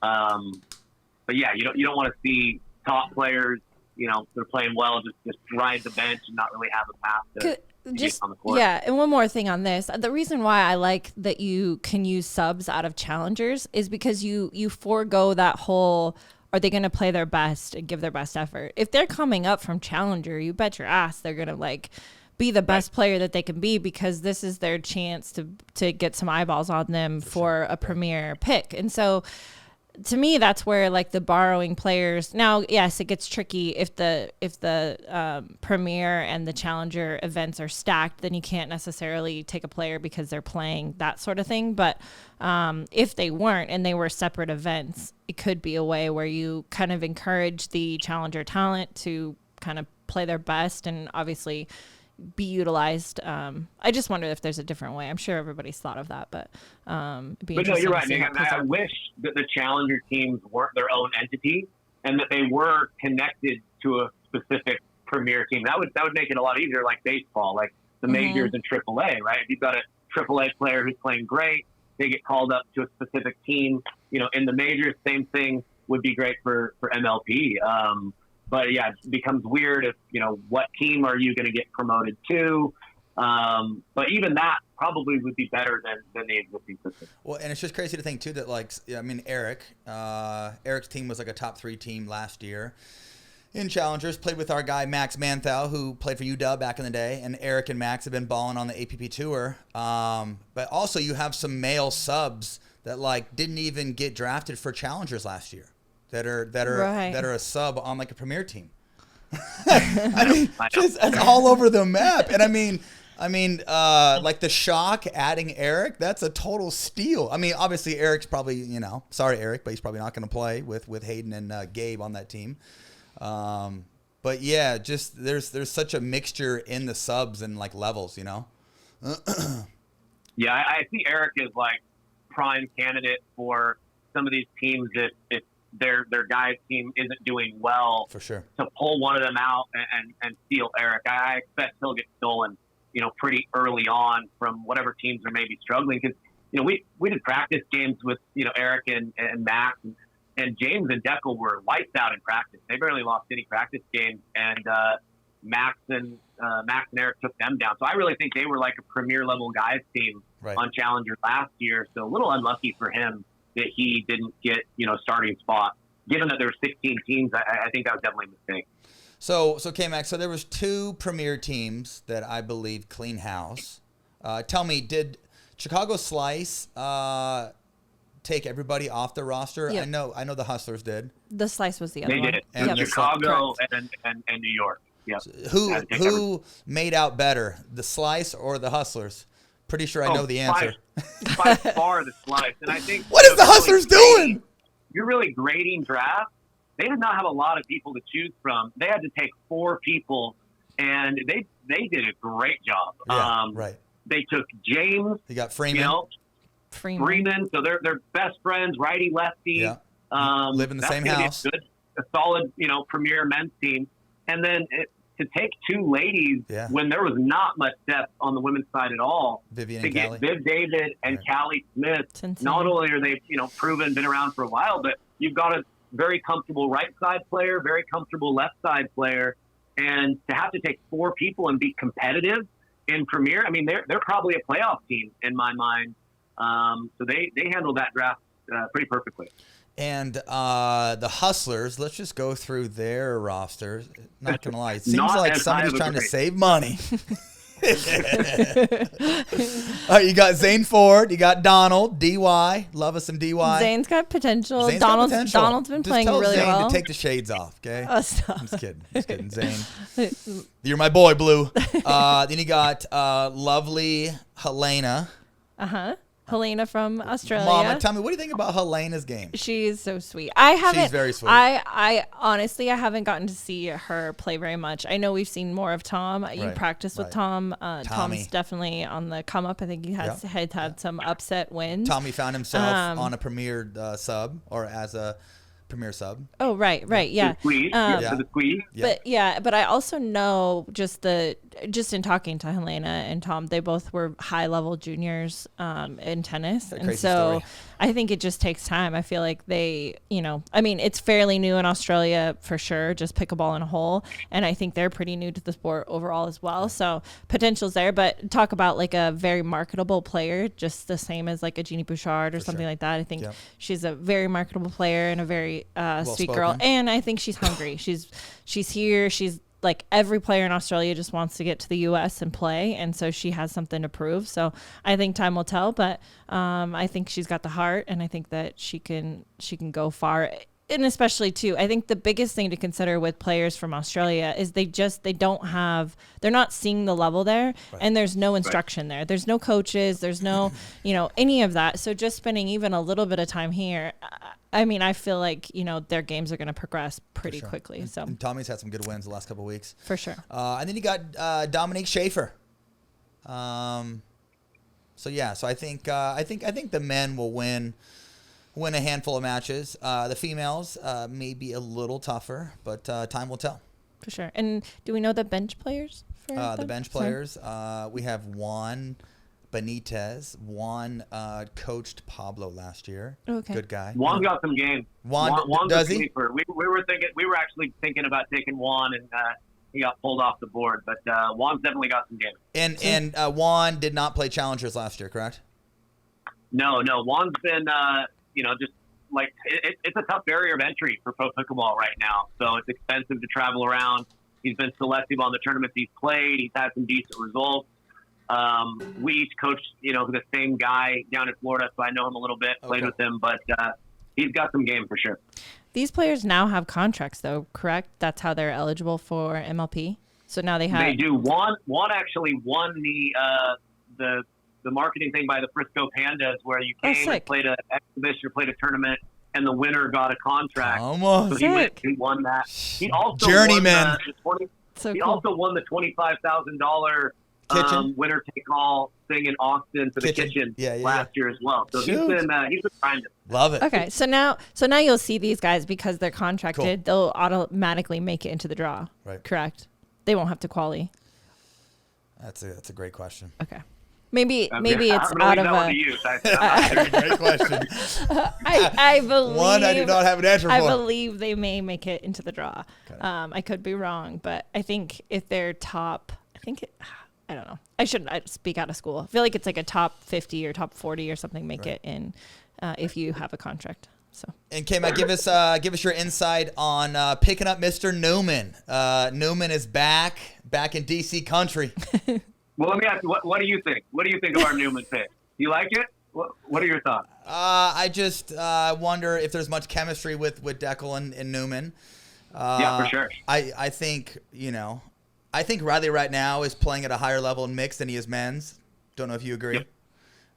But yeah, you don't want to see top players. They're playing well, just ride the bench and not really have a path to get on the court. Yeah, and one more thing on this. The reason why I like that you can use subs out of challengers is because you forego that whole, are they going to play their best and give their best effort? If they're coming up from challenger, you bet your ass they're going to be the best player that they can be, because this is their chance to get some eyeballs on them for a Premier pick. And so to me, that's where the borrowing players. Now, yes, it gets tricky if the Premier and the Challenger events are stacked. Then you can't necessarily take a player because they're playing that sort of thing. But if they weren't and they were separate events, it could be a way where you kind of encourage the Challenger talent to kind of play their best and obviously be utilized. I just wonder if there's a different way. I'm sure everybody's thought of that, but no, you're right, Meg. I wish that the challenger teams weren't their own entity and that they were connected to a specific Premier team. That would make it a lot easier, like baseball, like the majors and AAA, right? If you've got a AAA player who's playing great, they get called up to a specific team. In the majors, same thing would be great for MLP. But yeah, it becomes weird if, what team are you going to get promoted to? But even that probably would be better than the existing system. Well, and it's just crazy to think too that Eric's team was like a top 3 team last year in Challengers, played with our guy Max Manthau, who played for UW back in the day, and Eric and Max have been balling on the APP tour. But also you have some male subs that didn't even get drafted for Challengers last year. That are a sub on a Premier team. It's all over the map. And I mean, the Shock adding Eric, that's a total steal. I mean, obviously Eric's probably, sorry Eric, but he's probably not going to play with Hayden and Gabe on that team. But yeah, just there's such a mixture in the subs and levels, Yeah, I see Eric as prime candidate for some of these teams if their guy's team isn't doing well, for sure, to pull one of them out and steal Eric. I expect he'll get stolen, pretty early on from whatever teams are maybe struggling. Because, we did practice games with, Eric and Max, and James and Deckel were lights out in practice. They barely lost any practice games, and Max and Eric took them down. So I really think they were a Premier level guys team on Challenger last year. So a little unlucky for him that he didn't get, starting spot. Given that there were 16 teams, I think that was definitely a mistake. So K-mac, so there was 2 Premier teams that I believe clean house. Tell me, did Chicago Slice take everybody off the roster? Yep. I know the Hustlers did. The Slice was the other one. They did. And Chicago and New York. Yep. So who made out better, the Slice or the Hustlers? Pretty sure I know the answer. By far the Slice. And I think what is the Hustlers doing? You're really grading drafts. They did not have a lot of people to choose from. They had to take 4 people, and they did a great job. Yeah, right. They took James. They got Freeman. Freeman. So they're best friends, righty lefty. Yeah. Live in the same house. A solid, Premier men's team. And then to take two ladies when there was not much depth on the women's side at all, Vivian to and get Callie. Viv David and Callie Smith, not only are they, proven, been around for a while, but you've got a very comfortable right side player, very comfortable left side player. And to have to take 4 people and be competitive in Premier, I mean, they're probably a playoff team in my mind. So they handled that draft pretty perfectly. And the Hustlers, let's just go through their roster. Not going to lie. It seems like somebody's trying to save money. All right, you got Zane Ford. You got Donald, DY. Love us some DY. Zane's got potential. Donald's been playing really Zane well. To take the shades off, okay? Oh, stop. I'm just kidding. Zane. You're my boy, Blue. Then you got lovely Helena. Uh-huh. Helena from Australia. Mama, tell me, what do you think about Helena's game? She's so sweet. She's very sweet. I honestly, I haven't gotten to see her play very much. I know we've seen more of Tom. You practice with Tom. Tom's definitely on the come up. I think he had some upset wins. Tommy found himself on a premier sub, or as a premier sub. Oh, right, yeah. The squeeze. But I also know just in talking to Helena and Tom, they both were high level juniors in tennis, and so I think it just takes time. I feel like it's fairly new in Australia for sure, just pickleball in a whole, and I think they're pretty new to the sport overall as well. So potential's there, but talk about like a very marketable player, just the same as like a Jeannie Bouchard or something like that. I think she's a very marketable player and a very sweet girl, and I think she's hungry. She's here. She's like every player in Australia just wants to get to the U.S. and play, and so she has something to prove. So I think time will tell, but I think she's got the heart, and I think that she can go far. And especially too, I think the biggest thing to consider with players from Australia is they're not seeing the level there, and there's no instruction there. There's no coaches, there's no, any of that. So just spending even a little bit of time here, I mean, I feel like, their games are going to progress pretty quickly. So and Tommy's had some good wins the last couple of weeks. For sure. And then you got Dominique Schaefer. So I think the men will win a handful of matches. The females may be a little tougher, but time will tell. For sure. And do we know the bench players? The bench players, we have Juan Benitez. Juan coached Pablo last year. Okay. Good guy. Juan got some game. Juan does he? We were actually thinking about taking Juan, and he got pulled off the board. But Juan's definitely got some game. And Juan did not play challengers last year, correct? No. Juan's been just like it's a tough barrier of entry for pro pickleball right now. So it's expensive to travel around. He's been selective on the tournaments he's played. He's had some decent results. We each coached, the same guy down in Florida, so I know him a little bit, played with him, but he's got some game for sure. These players now have contracts, though, correct? That's how they're eligible for MLP? So now they have... They do. Juan actually won the marketing thing by the Frisco Pandas, where you came and played an exhibition or played a tournament, and the winner got a contract. Almost. So he won that. He also Journeyman. Also won the $25,000 winner take all thing in Austin for the kitchen last year as well. So he's been grinding. Love it. Okay, so now you'll see these guys because they're contracted. Cool. They'll automatically make it into the draw. Right. Correct. They won't have to quali. That's a great question. Okay. Maybe it's out of a great question. I believe one I do not have an answer for. I believe they may make it into the draw. Okay. I could be wrong, but I think if they're top, I don't know. I shouldn't speak out of school. I feel like it's like a top 50 or top 40 or something. Make it in if you have a contract. So. And K-mac, give us your insight on picking up Mr. Newman. Newman is back in DC country. Well, let me ask you, what do you think? What do you think of our Newman pick? Do you like it? What are your thoughts? I just wonder if there's much chemistry with Deckel and Newman. Yeah, for sure. I think, I think Riley right now is playing at a higher level in mixed than he is men's. Don't know if you agree. Yep.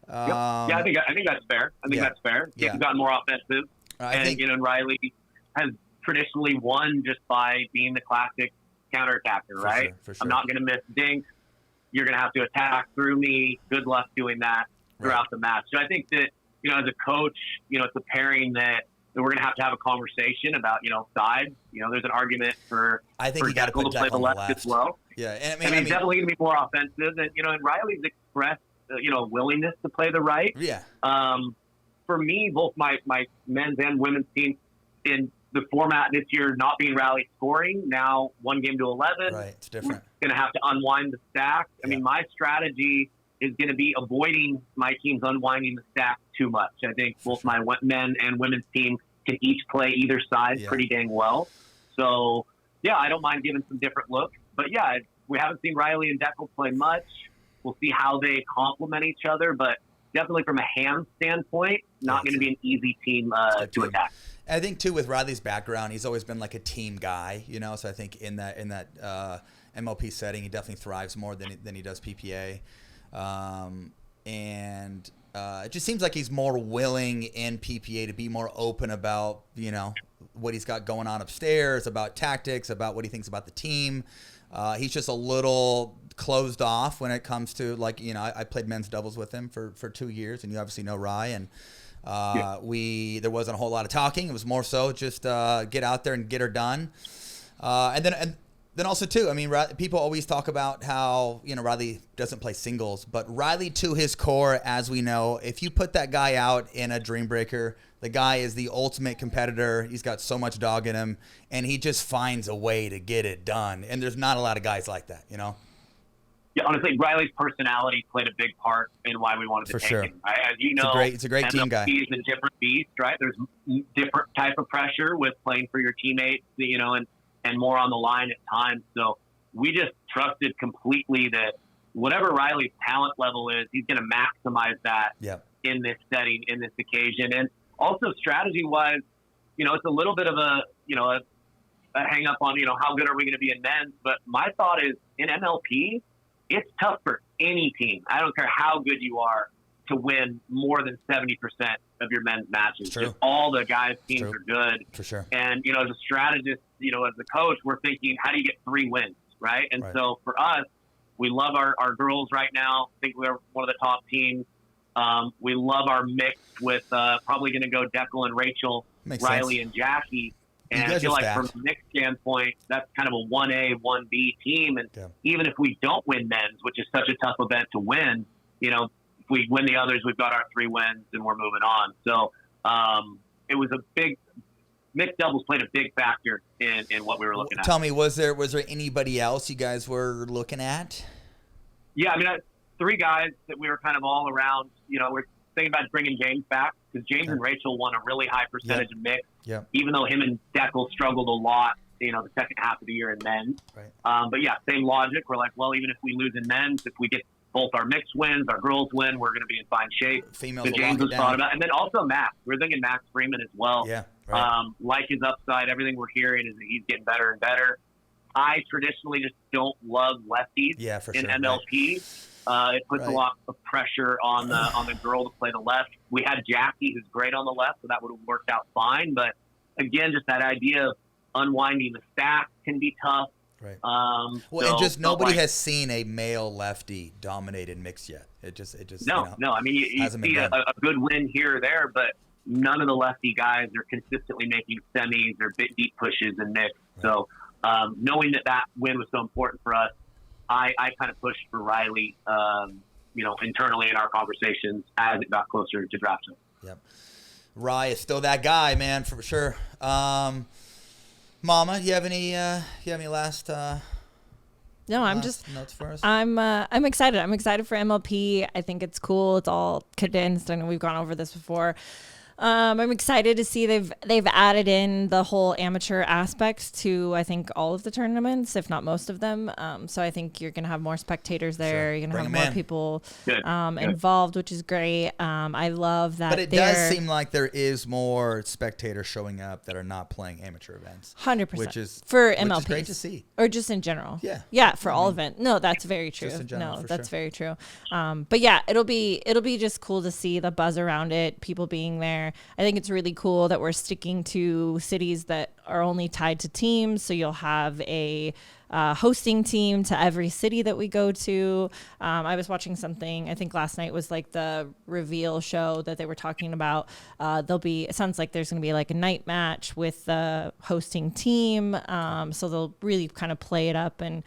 Yeah, I think that's fair. That's fair. He's gotten more offensive. And Riley has traditionally won just by being the classic counterattacker, right? For sure. I'm not going to miss dinks. You're going to have to attack through me. Good luck doing that throughout the match. So I think that, as a coach, it's a pairing that we're going to have a conversation about, sides. There's an argument for you got to Deckel put to play Deckel the on left the left as well. Yeah, and he's definitely going to be more offensive, and Riley's expressed willingness to play the right. Yeah. For me, both my men's and women's teams in the format this year not being rally scoring, now 1 game to 11. Right, it's different. Going to have to unwind the stack. I mean, my strategy is going to be avoiding my teams unwinding the stack too much. I think both my men and women's teams can each play either side pretty dang well. So, I don't mind giving some different looks. But, we haven't seen Riley and Deckel play much. We'll see how they complement each other. But definitely from a hand standpoint, not going to be an easy team to attack. I think, too, with Riley's background, he's always been like a team guy, So I think in that MLP setting, he definitely thrives more than he does PPA. It just seems like he's more willing in PPA to be more open about, what he's got going on upstairs, about tactics, about what he thinks about the team. He's just a little closed off when it comes to, I played men's doubles with him for 2 years, and you obviously know Rye, and there wasn't a whole lot of talking. It was more so just get out there and get her done. And then also, too, I mean, people always talk about how, Riley doesn't play singles. But Riley, to his core, as we know, if you put that guy out in a Dream Breaker, the guy is the ultimate competitor. He's got so much dog in him, and he just finds a way to get it done. And there's not a lot of guys like that, Yeah, honestly, Riley's personality played a big part in why we wanted to take him. As you know, it's a great team guy. He's a different beast, right? There's different type of pressure with playing for your teammates, and more on the line at times. So we just trusted completely that whatever Riley's talent level is, he's going to maximize that in this setting, in this occasion. And also strategy-wise, it's a little bit of a hang up on, how good are we going to be in men's. But my thought is in MLP, it's tough for any team. I don't care how good you are to win more than 70% of your men's matches. Just all the guys' teams are good. For sure. And, as a strategist, as a coach, we're thinking, how do you get 3 wins, right? And so for us, we love our girls right now. I think we're one of the top teams. We love our mix with probably going to go Deckel and Rachel, Riley and Jackie. And I feel like from a mix standpoint, that's kind of a 1A, 1B team. And even if we don't win men's, which is such a tough event to win, if we win the others, we've got our 3 wins and we're moving on. So it was a big mixed doubles played a big factor in what we were looking at. Tell me, was there anybody else you guys were looking at? Yeah, I mean, 3 guys that we were kind of all around. We're thinking about bringing James back because James and Rachel won a really high percentage of mix. Yeah. Even though him and Deckel struggled a lot, the second half of the year in men's. Right. But yeah, same logic. We're like, well, even if we lose in men's, if we get both our mixed wins, our girls win, we're going to be in fine shape. Females so James was thought about, and then also Max. We're thinking Max Freeman as well. Yeah. Right. Like his upside, everything we're hearing is that he's getting better and better. I traditionally just don't love lefties in MLP. Right. It puts a lot of pressure on the girl to play the left. We had Jackie, who's great on the left, so that would have worked out fine. But again, just that idea of unwinding the stack can be tough. Right. And just nobody has seen a male lefty dominated mix yet. It just no. I mean, you see a good win here or there, but none of the lefty guys are consistently making semis or big deep pushes and mix. Right. So knowing that win was so important for us, I kind of pushed for Riley, internally in our conversations as it got closer to draft time. Yep. Rye is still that guy, man, for sure. Mama, you have any last No, I'm last just notes for us? I'm excited. I'm excited for MLP. I think it's cool. It's all condensed. I know we've gone over this before. I'm excited to see they've added in the whole amateur aspect to, I think, all of the tournaments, if not most of them. So I think you're going to have more spectators there. Sure. You're going to have more people involved, which is great. I love that. But it does seem like there is more spectators showing up that are not playing amateur events. 100%. Which is for MLP. Which is great to see. Or just in general. Yeah. Yeah, for all events. No, that's very true. Just in general, that's very true. But yeah, it'll be just cool to see the buzz around it, people being there. I think it's really cool that we're sticking to cities that are only tied to teams. So you'll have a hosting team to every city that we go to. I was watching something, I think last night was like the reveal show that they were talking about. It sounds like there's going to be like a night match with the hosting team. So they'll really kind of play it up and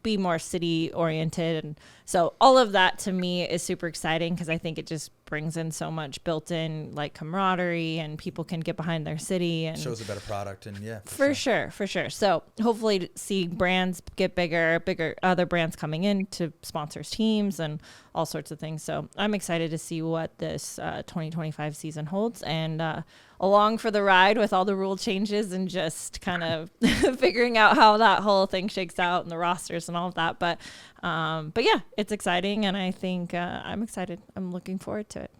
be more city oriented. And so all of that to me is super exciting because I think it just brings in so much built-in like camaraderie, and people can get behind their city and shows a better product. And for sure. So hopefully to see brands get bigger other brands coming in to sponsor teams and all sorts of things. So I'm excited to see what this 2025 season holds, and along for the ride with all the rule changes and just kind of figuring out how that whole thing shakes out and the rosters and all of that. But yeah, it's exciting, and I think I'm excited. I'm looking forward to it.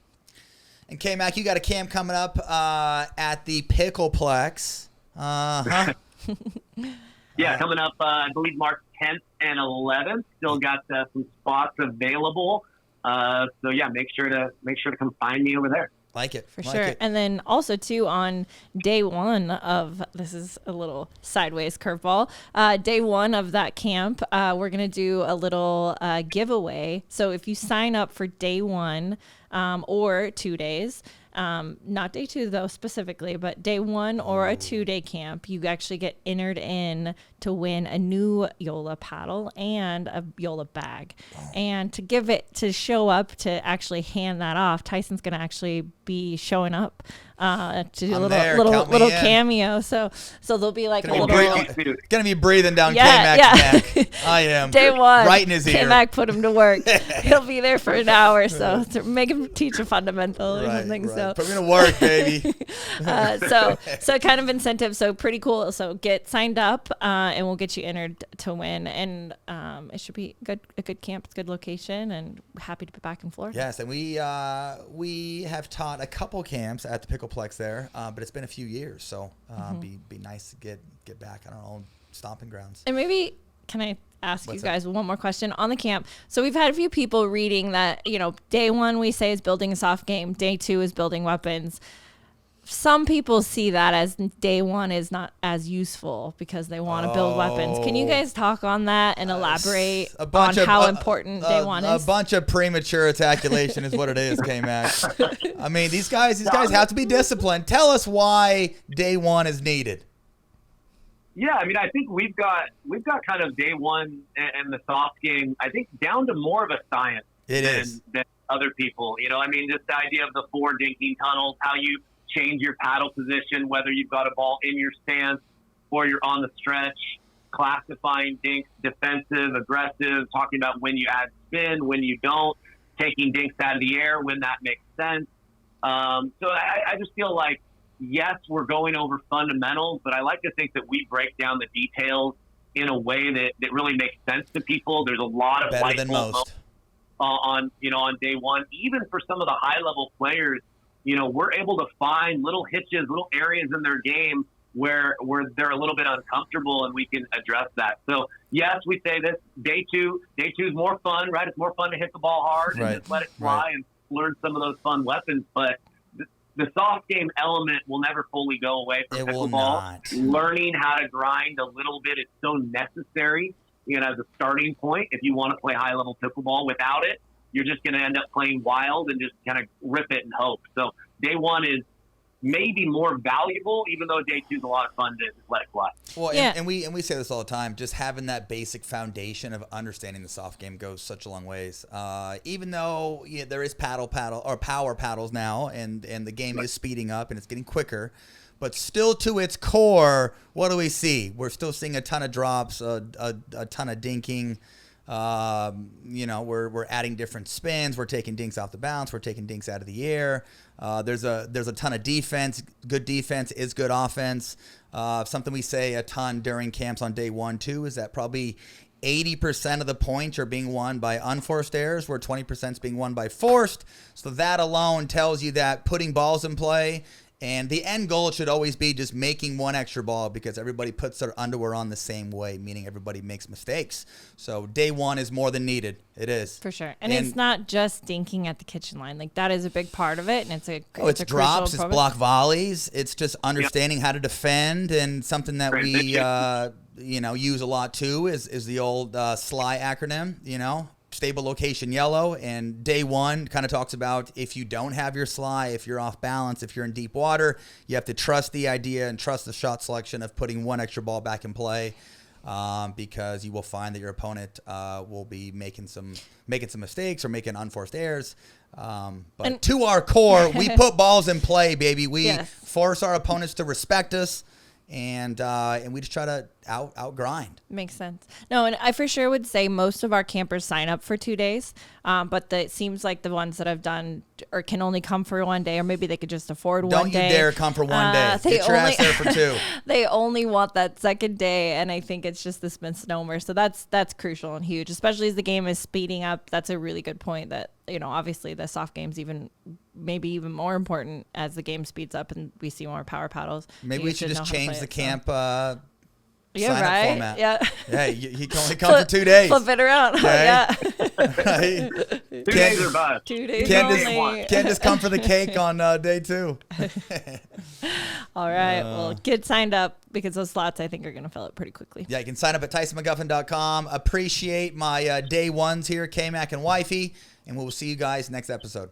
And K-Mac, you got a camp coming up at the Pickleplex. Yeah, coming up, I believe March 10th and 11th. Still got some spots available. So yeah, make sure to come find me over there. Like it. For sure. And then also, too, on day one of, this is a little sideways curveball, day one of that camp, we're going to do a little giveaway. So if you sign up for day one or 2 days, not day two, though, specifically, but day one or a 2-day camp, you actually get entered in to win a new Yola paddle and a Yola bag. And to show up to actually hand that off, Tyson's going to actually be showing up to do a little cameo. So there'll be like gonna be breathing down K-Mac's neck. I am. Day one, right in his ear. K-Mac put him to work. He'll be there for an hour, so to make him teach a fundamental or something. Right. So put me to work, baby. So kind of incentive. So pretty cool. So get signed up, and we'll get you entered to win. And it should be a good camp, it's a good location, and happy to be back in Florida. Yes, and we have taught a couple camps at the Pickleplex there, but it's been a few years, so be nice to get back on our own stomping grounds. And maybe can I ask you guys one more question on the camp? So we've had a few people reading that, day one we say is building a soft game, day two is building weapons. Some people see that as day one is not as useful because they want to build weapons. Can you guys talk on that and elaborate on how important day one is? A bunch of premature ejaculation is what it is, K-Mac. I mean, these guys have to be disciplined. Tell us why day one is needed. Yeah, I mean, I think we've got kind of day one and the soft game, I think, down to more of a science than other people. I mean, just the idea of the 4 dinking tunnels, how you change your paddle position, whether you've got a ball in your stance or you're on the stretch, classifying dinks, defensive, aggressive, talking about when you add spin, when you don't, taking dinks out of the air when that makes sense. So I just feel like, yes, we're going over fundamentals, but I like to think that we break down the details in a way that really makes sense to people. There's a lot of better than most on day one. Even for some of the high level players, we're able to find little hitches, little areas in their game where they're a little bit uncomfortable, and we can address that. So yes, we say this day two is more fun, right? It's more fun to hit the ball hard and just let it fly and learn some of those fun weapons. But the soft game element will never fully go away from pickleball. Will not. Learning how to grind a little bit is so necessary, as a starting point if you want to play high level pickleball. Without it, you're just going to end up playing wild and just kind of rip it and hope. So day one is maybe more valuable, even though day two is a lot of fun to just let it fly. Well, and we say this all the time, just having that basic foundation of understanding the soft game goes such a long ways. Even though there is power paddles now, and the game is speeding up and it's getting quicker, but still to its core, what do we see? We're still seeing a ton of drops, a ton of dinking. We're adding different spins. We're taking dinks off the bounce. We're taking dinks out of the air. There's a ton of defense. Good defense is good offense. Something we say a ton during camps on day 1, 2 is that probably 80% of the points are being won by unforced errors, where 20% is being won by forced. So that alone tells you that putting balls in play And the end goal should always be just making one extra ball, because everybody puts their underwear on the same way, meaning everybody makes mistakes. So day one is more than needed. It is. For sure. And it's not just dinking at the kitchen line. Like, that is a big part of it. And it's it's drops, it's block volleys. It's just understanding how to defend. And something that we, use a lot too is the old SLY acronym, stable location yellow. And day one kind of talks about, if you don't have your SLY, if you're off balance, if you're in deep water, you have to trust the idea and trust the shot selection of putting one extra ball back in play, because you will find that your opponent will be making some mistakes or making unforced errors. But to our core, we put balls in play, baby. We force our opponents to respect us. And we just try to out grind. Makes sense. No, and I for sure would say most of our campers sign up for 2 days, but it seems like the ones that I've done or can only come for 1 day, or maybe they could just afford 1 day. Don't you dare come for 1 day. Get your ass there for 2. They only want that second day, and I think it's just this misnomer. So that's crucial and huge, especially as the game is speeding up. That's a really good point that, obviously the soft game's maybe even more important as the game speeds up and we see more power paddles. Maybe we should just change the camp sign-up format. Yeah. Yeah, he can only come for 2 days. Flip it around. Okay. Yeah. 2 days or bust. 2 days Can't just come for the cake on day 2. All right. Well, get signed up, because those slots, I think, are going to fill up pretty quickly. Yeah, you can sign up at TysonMcGuffin.com. Appreciate my day ones here, K-Mac and Wifey, and we'll see you guys next episode.